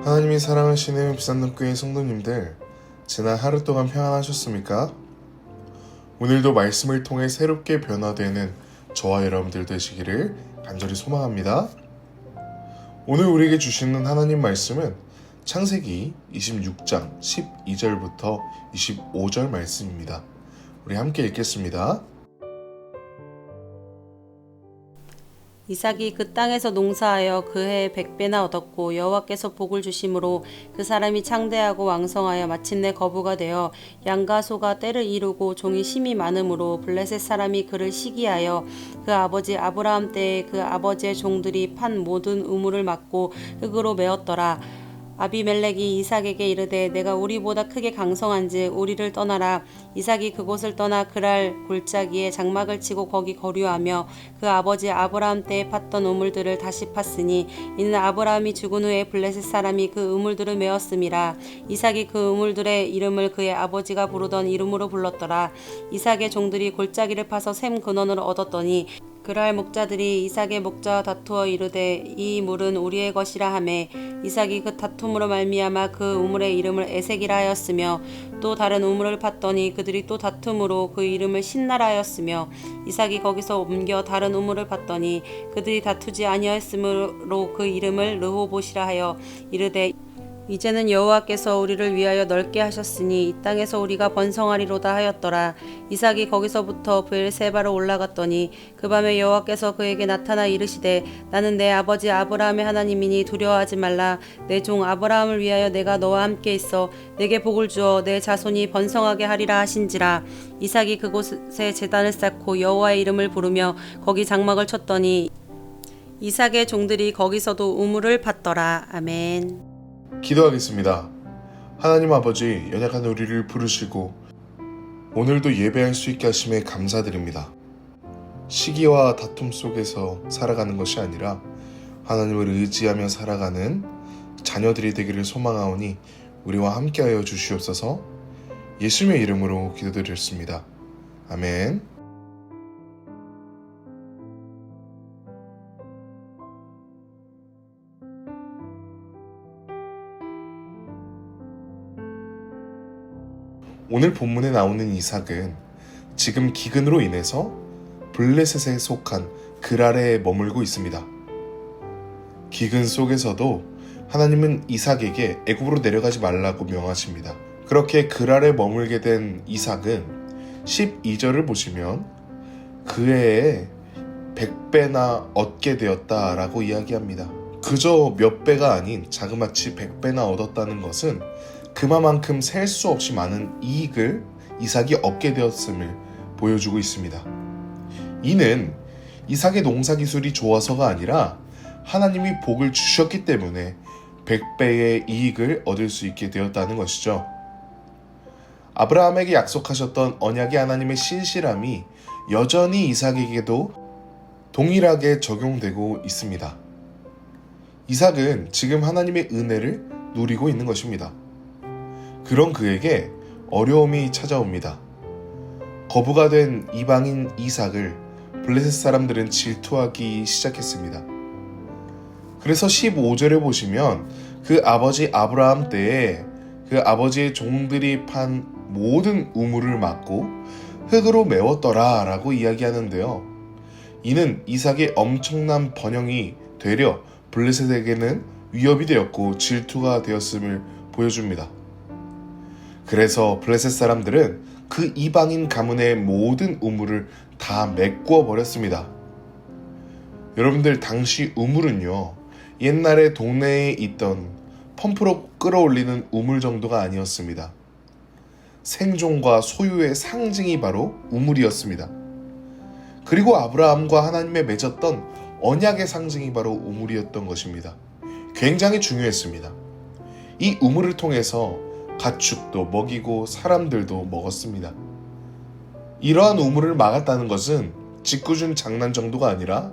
하나님이 사랑하시는 비산동교회 성도님들, 지난 하루 동안 평안하셨습니까? 오늘도 말씀을 통해 새롭게 변화되는 저와 여러분들 되시기를 간절히 소망합니다. 오늘 우리에게 주시는 하나님 말씀은 창세기 26장 12절부터 25절 말씀입니다. 우리 함께 읽겠습니다. 이삭이 그 땅에서 농사하여 그 해에 100배나 얻었고 여호와께서 복을 주심으로 그 사람이 창대하고 왕성하여 마침내 거부가 되어 양과 소가 때를 이루고 종이 심이 많으므로 블레셋 사람이 그를 시기하여 그 아버지 아브라함 때에 그 아버지의 종들이 판 모든 우물을 막고 흙으로 메었더라. 아비멜렉이 이삭에게 이르되 내가 우리보다 크게 강성한즉 우리를 떠나라. 이삭이 그곳을 떠나 그랄 골짜기에 장막을 치고 거기 거류하며 그 아버지 아브라함 때에 팠던 우물들을 다시 팠으니 이는 아브라함이 죽은 후에 블레셋 사람이 그 우물들을 메었음이라. 이삭이 그 우물들의 이름을 그의 아버지가 부르던 이름으로 불렀더라. 이삭의 종들이 골짜기를 파서 샘 근원을 얻었더니 그랄 목자들이 이삭의 목자와 다투어 이르되 이 물은 우리의 것이라 하매 이삭이 그 다툼으로 말미암아 그 우물의 이름을 에색이라 하였으며 또 다른 우물을 팠더니 그들이 또 다툼으로 그 이름을 신나라 하였으며 이삭이 거기서 옮겨 다른 우물을 팠더니 그들이 다투지 아니하였으므로 그 이름을 르호봇이라 하여 이르되 이제는 여호와께서 우리를 위하여 넓게 하셨으니 이 땅에서 우리가 번성하리로다 하였더라. 이삭이 거기서부터 브엘세바로 올라갔더니 그 밤에 여호와께서 그에게 나타나 이르시되 나는 내 아버지 아브라함의 하나님이니 두려워하지 말라. 내 종 아브라함을 위하여 내가 너와 함께 있어 내게 복을 주어 내 자손이 번성하게 하리라 하신지라. 이삭이 그곳에 제단을 쌓고 여호와의 이름을 부르며 거기 장막을 쳤더니 이삭의 종들이 거기서도 우물을 팠더라. 아멘. 기도하겠습니다. 하나님 아버지, 연약한 우리를 부르시고 오늘도 예배할 수 있게 하심에 감사드립니다. 시기와 다툼 속에서 살아가는 것이 아니라 하나님을 의지하며 살아가는 자녀들이 되기를 소망하오니 우리와 함께하여 주시옵소서. 예수님의 이름으로 기도드렸습니다. 아멘. 오늘 본문에 나오는 이삭은 지금 기근으로 인해서 블레셋에 속한 그랄에 머물고 있습니다. 기근 속에서도 하나님은 이삭에게 애굽으로 내려가지 말라고 명하십니다. 그렇게 그랄에 머물게 된 이삭은 12절을 보시면 그 해에 100배나 얻게 되었다라고 이야기합니다. 그저 몇 배가 아닌 자그마치 100배나 얻었다는 것은 그만큼 셀 수 없이 많은 이익을 이삭이 얻게 되었음을 보여주고 있습니다. 이는 이삭의 농사 기술이 좋아서가 아니라 하나님이 복을 주셨기 때문에 100배의 이익을 얻을 수 있게 되었다는 것이죠. 아브라함에게 약속하셨던 언약의 하나님의 신실함이 여전히 이삭에게도 동일하게 적용되고 있습니다. 이삭은 지금 하나님의 은혜를 누리고 있는 것입니다. 그런 그에게 어려움이 찾아옵니다. 거부가 된 이방인 이삭을 블레셋 사람들은 질투하기 시작했습니다. 그래서 15절에 보시면 그 아버지 아브라함 때에 그 아버지의 종들이 판 모든 우물을 막고 흙으로 메웠더라 라고 이야기하는데요. 이는 이삭의 엄청난 번영이 되려 블레셋에게는 위협이 되었고 질투가 되었음을 보여줍니다. 그래서 블레셋 사람들은 그 이방인 가문의 모든 우물을 다 메꾸어 버렸습니다. 여러분들, 당시 우물은요, 옛날에 동네에 있던 펌프로 끌어올리는 우물 정도가 아니었습니다. 생존과 소유의 상징이 바로 우물이었습니다. 그리고 아브라함과 하나님의 맺었던 언약의 상징이 바로 우물이었던 것입니다. 굉장히 중요했습니다. 이 우물을 통해서 가축도 먹이고 사람들도 먹었습니다. 이러한 우물을 막았다는 것은 짓궂은 장난 정도가 아니라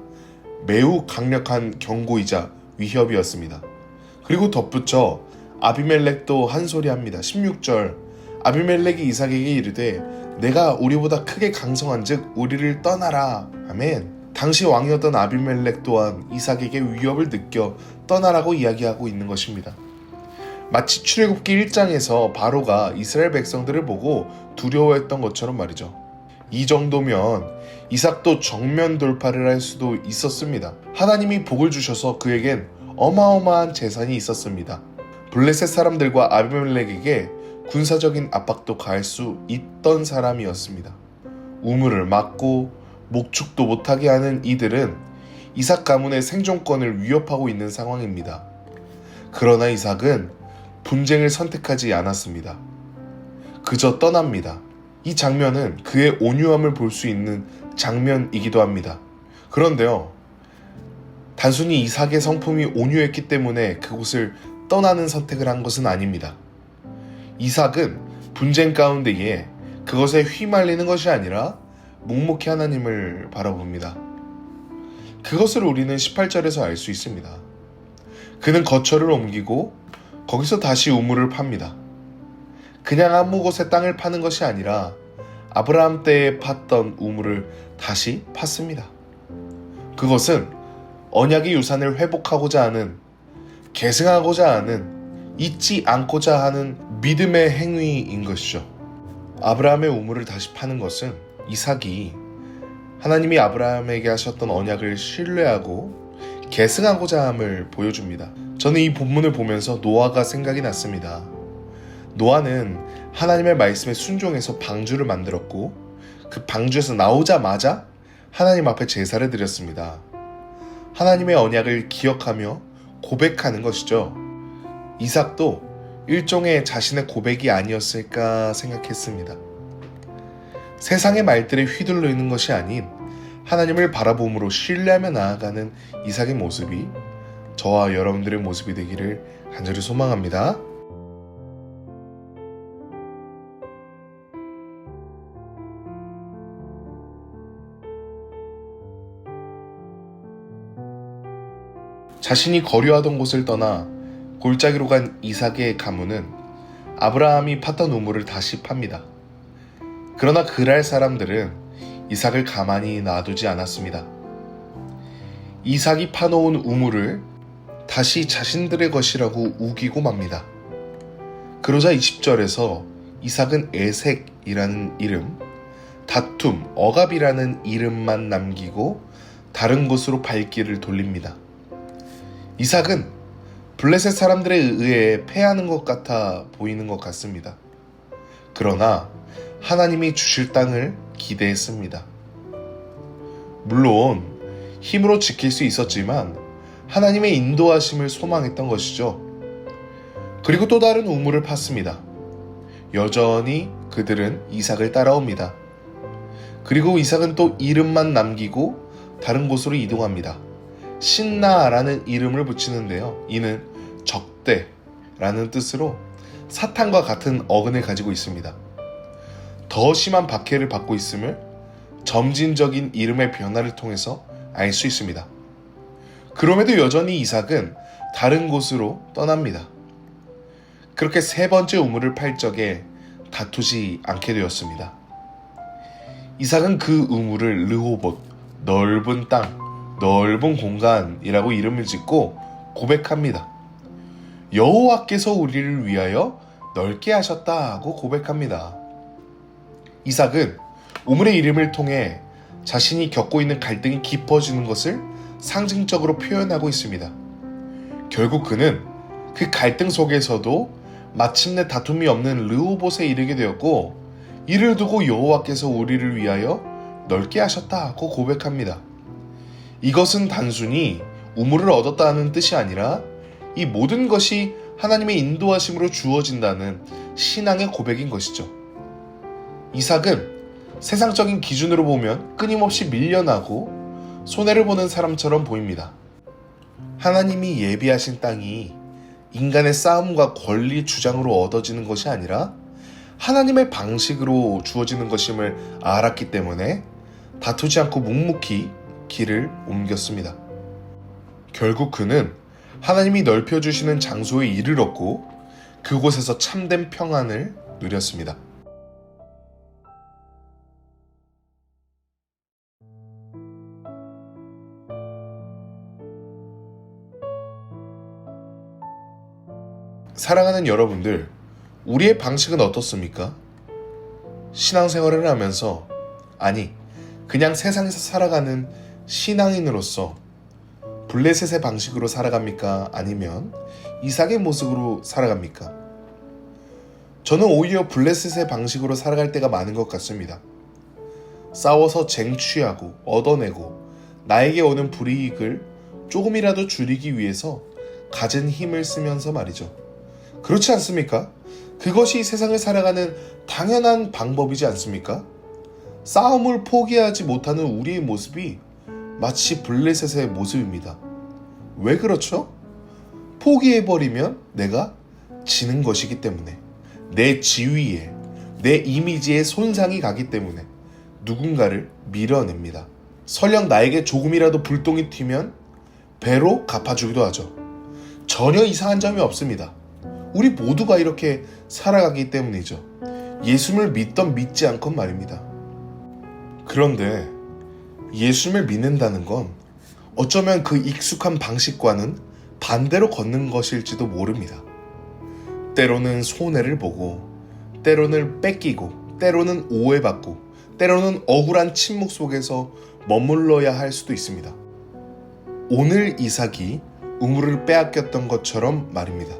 매우 강력한 경고이자 위협이었습니다. 그리고 덧붙여 아비멜렉도 한 소리 합니다. 16절, 아비멜렉이 이삭에게 이르되 내가 우리보다 크게 강성한즉 우리를 떠나라. 아멘. 당시 왕이었던 아비멜렉 또한 이삭에게 위협을 느껴 떠나라고 이야기하고 있는 것입니다. 마치 출애굽기 1장에서 바로가 이스라엘 백성들을 보고 두려워했던 것처럼 말이죠. 이 정도면 이삭도 정면 돌파를 할 수도 있었습니다. 하나님이 복을 주셔서 그에겐 어마어마한 재산이 있었습니다. 블레셋 사람들과 아비멜렉에게 군사적인 압박도 가할 수 있던 사람이었습니다. 우물을 막고 목축도 못하게 하는 이들은 이삭 가문의 생존권을 위협하고 있는 상황입니다. 그러나 이삭은 분쟁을 선택하지 않았습니다. 그저 떠납니다. 이 장면은 그의 온유함을 볼 수 있는 장면이기도 합니다. 그런데요, 단순히 이삭의 성품이 온유했기 때문에 그곳을 떠나는 선택을 한 것은 아닙니다. 이삭은 분쟁 가운데에 그것에 휘말리는 것이 아니라 묵묵히 하나님을 바라봅니다. 그것을 우리는 18절에서 알 수 있습니다. 그는 거처를 옮기고 거기서 다시 우물을 팝니다. 그냥 아무 곳에 땅을 파는 것이 아니라 아브라함 때에 팠던 우물을 다시 팠습니다. 그것은 언약의 유산을 회복하고자 하는, 계승하고자 하는, 잊지 않고자 하는 믿음의 행위인 것이죠. 아브라함의 우물을 다시 파는 것은 이삭이 하나님이 아브라함에게 하셨던 언약을 신뢰하고 계승하고자 함을 보여줍니다. 저는 이 본문을 보면서 노아가 생각이 났습니다. 노아는 하나님의 말씀에 순종해서 방주를 만들었고 그 방주에서 나오자마자 하나님 앞에 제사를 드렸습니다. 하나님의 언약을 기억하며 고백하는 것이죠. 이삭도 일종의 자신의 고백이 아니었을까 생각했습니다. 세상의 말들에 휘둘리는 것이 아닌 하나님을 바라봄으로 신뢰하며 나아가는 이삭의 모습이 저와 여러분들의 모습이 되기를 간절히 소망합니다. 자신이 거류하던 곳을 떠나 골짜기로 간 이삭의 가문은 아브라함이 팠던 우물을 다시 팝니다. 그러나 그랄 사람들은 이삭을 가만히 놔두지 않았습니다. 이삭이 파놓은 우물을 다시 자신들의 것이라고 우기고 맙니다. 그러자 20절에서 이삭은 에색이라는 이름, 다툼, 억압이라는 이름만 남기고 다른 곳으로 발길을 돌립니다. 이삭은 블레셋 사람들에 의해 패하는 것 같아 보이는 것 같습니다. 그러나 하나님이 주실 땅을 기대했습니다. 물론 힘으로 지킬 수 있었지만 하나님의 인도하심을 소망했던 것이죠. 그리고 또 다른 우물을 팠습니다. 여전히 그들은 이삭을 따라옵니다. 그리고 이삭은 또 이름만 남기고 다른 곳으로 이동합니다. 신나라는 이름을 붙이는데요. 이는 적대라는 뜻으로 사탄과 같은 어근을 가지고 있습니다. 더 심한 박해를 받고 있음을 점진적인 이름의 변화를 통해서 알 수 있습니다. 그럼에도 여전히 이삭은 다른 곳으로 떠납니다. 그렇게 세 번째 우물을 팔 적에 다투지 않게 되었습니다. 이삭은 그 우물을 르호봇, 넓은 땅, 넓은 공간이라고 이름을 짓고 고백합니다. 여호와께서 우리를 위하여 넓게 하셨다고 고백합니다. 이삭은 우물의 이름을 통해 자신이 겪고 있는 갈등이 깊어지는 것을 상징적으로 표현하고 있습니다. 결국 그는 그 갈등 속에서도 마침내 다툼이 없는 르호봇에 이르게 되었고 이를 두고 여호와께서 우리를 위하여 넓게 하셨다고 고백합니다. 이것은 단순히 우물을 얻었다는 뜻이 아니라 이 모든 것이 하나님의 인도하심으로 주어진다는 신앙의 고백인 것이죠. 이삭은 세상적인 기준으로 보면 끊임없이 밀려나고 손해를 보는 사람처럼 보입니다. 하나님이 예비하신 땅이 인간의 싸움과 권리 주장으로 얻어지는 것이 아니라 하나님의 방식으로 주어지는 것임을 알았기 때문에 다투지 않고 묵묵히 길을 옮겼습니다. 결국 그는 하나님이 넓혀주시는 장소에 이르렀고 그곳에서 참된 평안을 누렸습니다. 사랑하는 여러분들, 우리의 방식은 어떻습니까? 신앙생활을 하면서, 아니, 그냥 세상에서 살아가는 신앙인으로서 블레셋의 방식으로 살아갑니까? 아니면 이삭의 모습으로 살아갑니까? 저는 오히려 블레셋의 방식으로 살아갈 때가 많은 것 같습니다. 싸워서 쟁취하고 얻어내고 나에게 오는 불이익을 조금이라도 줄이기 위해서 가진 힘을 쓰면서 말이죠. 그렇지 않습니까? 그것이 세상을 살아가는 당연한 방법이지 않습니까? 싸움을 포기하지 못하는 우리의 모습이 마치 블레셋의 모습입니다. 왜 그렇죠? 포기해버리면 내가 지는 것이기 때문에, 내 지위에, 내 이미지에 손상이 가기 때문에 누군가를 밀어냅니다. 설령 나에게 조금이라도 불똥이 튀면 배로 갚아주기도 하죠. 전혀 이상한 점이 없습니다. 우리 모두가 이렇게 살아가기 때문이죠. 예수를 믿던 믿지 않건 말입니다. 그런데 예수를 믿는다는 건 어쩌면 그 익숙한 방식과는 반대로 걷는 것일지도 모릅니다. 때로는 손해를 보고, 때로는 뺏기고, 때로는 오해받고, 때로는 억울한 침묵 속에서 머물러야 할 수도 있습니다. 오늘 이삭이 우물을 빼앗겼던 것처럼 말입니다.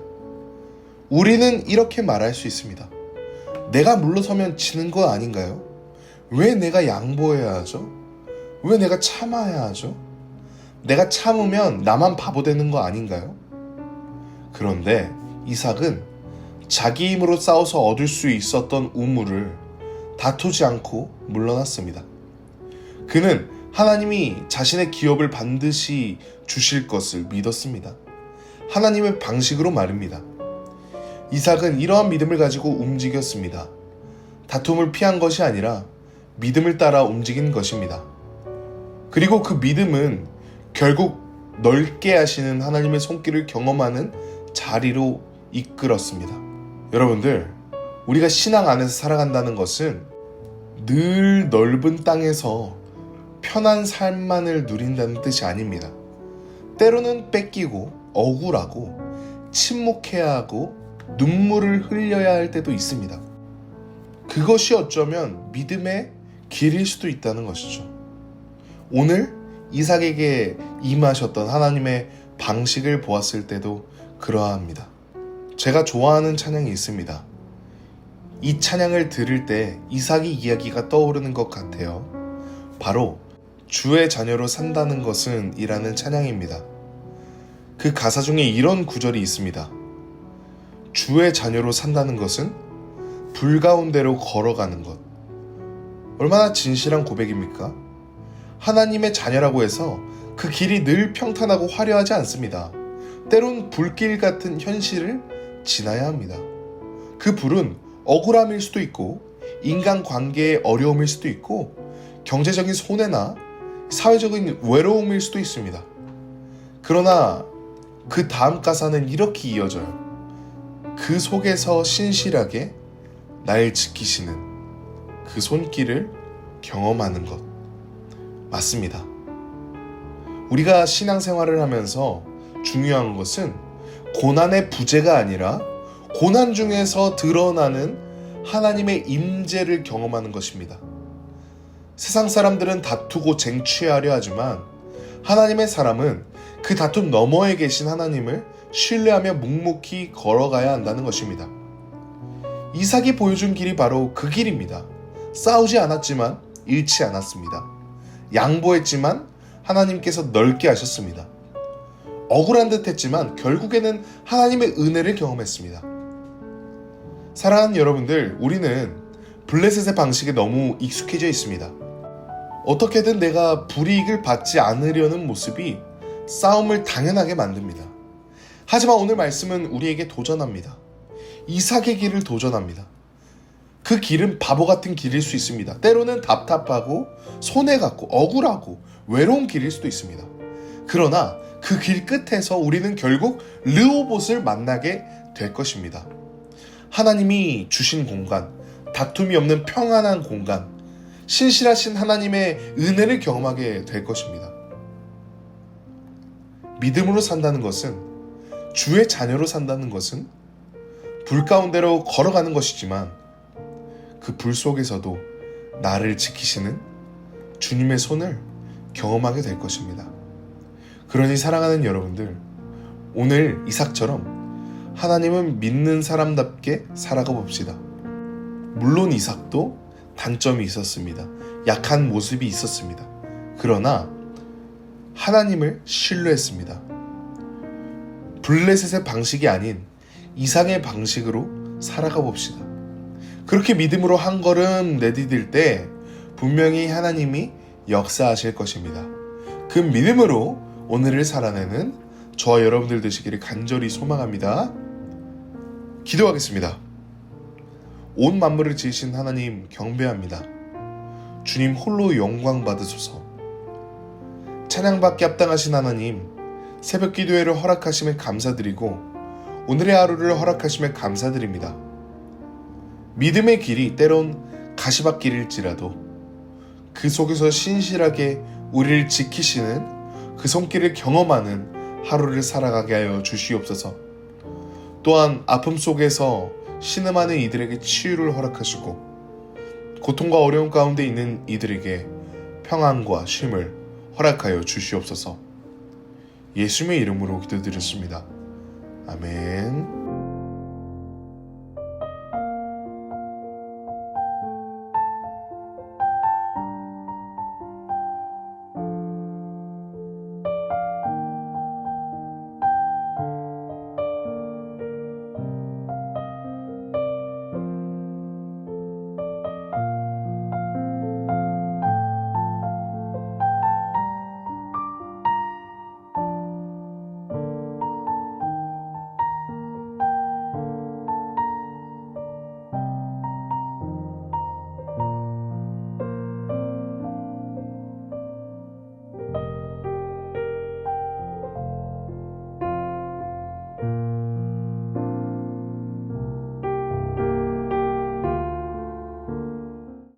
우리는 이렇게 말할 수 있습니다. 내가 물러서면 지는 거 아닌가요? 왜 내가 양보해야 하죠? 왜 내가 참아야 하죠? 내가 참으면 나만 바보 되는 거 아닌가요? 그런데 이삭은 자기 힘으로 싸워서 얻을 수 있었던 우물을 다투지 않고 물러났습니다. 그는 하나님이 자신의 기업을 반드시 주실 것을 믿었습니다. 하나님의 방식으로 말입니다. 이삭은 이러한 믿음을 가지고 움직였습니다. 다툼을 피한 것이 아니라 믿음을 따라 움직인 것입니다. 그리고 그 믿음은 결국 넓게 하시는 하나님의 손길을 경험하는 자리로 이끌었습니다. 여러분들, 우리가 신앙 안에서 살아간다는 것은 늘 넓은 땅에서 편한 삶만을 누린다는 뜻이 아닙니다. 때로는 뺏기고 억울하고 침묵해야 하고 눈물을 흘려야 할 때도 있습니다. 그것이 어쩌면 믿음의 길일 수도 있다는 것이죠. 오늘 이삭에게 임하셨던 하나님의 방식을 보았을 때도 그러합니다. 제가 좋아하는 찬양이 있습니다. 이 찬양을 들을 때 이삭의 이야기가 떠오르는 것 같아요. 바로 주의 자녀로 산다는 것은 이라는 찬양입니다. 그 가사 중에 이런 구절이 있습니다. 주의 자녀로 산다는 것은 불 가운데로 걸어가는 것. 얼마나 진실한 고백입니까? 하나님의 자녀라고 해서 그 길이 늘 평탄하고 화려하지 않습니다. 때론 불길 같은 현실을 지나야 합니다. 그 불은 억울함일 수도 있고, 인간관계의 어려움일 수도 있고, 경제적인 손해나 사회적인 외로움일 수도 있습니다. 그러나 그 다음 가사는 이렇게 이어져요. 그 속에서 신실하게 날 지키시는 그 손길을 경험하는 것. 맞습니다. 우리가 신앙생활을 하면서 중요한 것은 고난의 부재가 아니라 고난 중에서 드러나는 하나님의 임재를 경험하는 것입니다. 세상 사람들은 다투고 쟁취하려 하지만 하나님의 사람은 그 다툼 너머에 계신 하나님을 신뢰하며 묵묵히 걸어가야 한다는 것입니다. 이삭이 보여준 길이 바로 그 길입니다. 싸우지 않았지만 잃지 않았습니다. 양보했지만 하나님께서 넓게 하셨습니다. 억울한 듯 했지만 결국에는 하나님의 은혜를 경험했습니다. 사랑하는 여러분들, 우리는 블레셋의 방식에 너무 익숙해져 있습니다. 어떻게든 내가 불이익을 받지 않으려는 모습이 싸움을 당연하게 만듭니다. 하지만 오늘 말씀은 우리에게 도전합니다. 이삭의 길을 도전합니다. 그 길은 바보 같은 길일 수 있습니다. 때로는 답답하고 손해같고 억울하고 외로운 길일 수도 있습니다. 그러나 그 길 끝에서 우리는 결국 르호봇을 만나게 될 것입니다. 하나님이 주신 공간, 다툼이 없는 평안한 공간, 신실하신 하나님의 은혜를 경험하게 될 것입니다. 믿음으로 산다는 것은, 주의 자녀로 산다는 것은 불 가운데로 걸어가는 것이지만 그 불 속에서도 나를 지키시는 주님의 손을 경험하게 될 것입니다. 그러니 사랑하는 여러분들, 오늘 이삭처럼 하나님은 믿는 사람답게 살아가 봅시다. 물론 이삭도 단점이 있었습니다. 약한 모습이 있었습니다. 그러나 하나님을 신뢰했습니다. 블레셋의 방식이 아닌 이삭의 방식으로 살아가 봅시다. 그렇게 믿음으로 한 걸음 내디딜 때 분명히 하나님이 역사하실 것입니다. 그 믿음으로 오늘을 살아내는 저와 여러분들 되시기를 간절히 소망합니다. 기도하겠습니다. 온 만물을 지으신 하나님 경배합니다. 주님 홀로 영광 받으소서. 찬양받기 합당하신 하나님, 새벽 기도회를 허락하심에 감사드리고 오늘의 하루를 허락하심에 감사드립니다. 믿음의 길이 때론 가시밭길일지라도 그 속에서 신실하게 우리를 지키시는 그 손길을 경험하는 하루를 살아가게 하여 주시옵소서. 또한 아픔 속에서 신음하는 이들에게 치유를 허락하시고 고통과 어려움 가운데 있는 이들에게 평안과 쉼을 허락하여 주시옵소서. 예수님의 이름으로 기도드렸습니다. 아멘.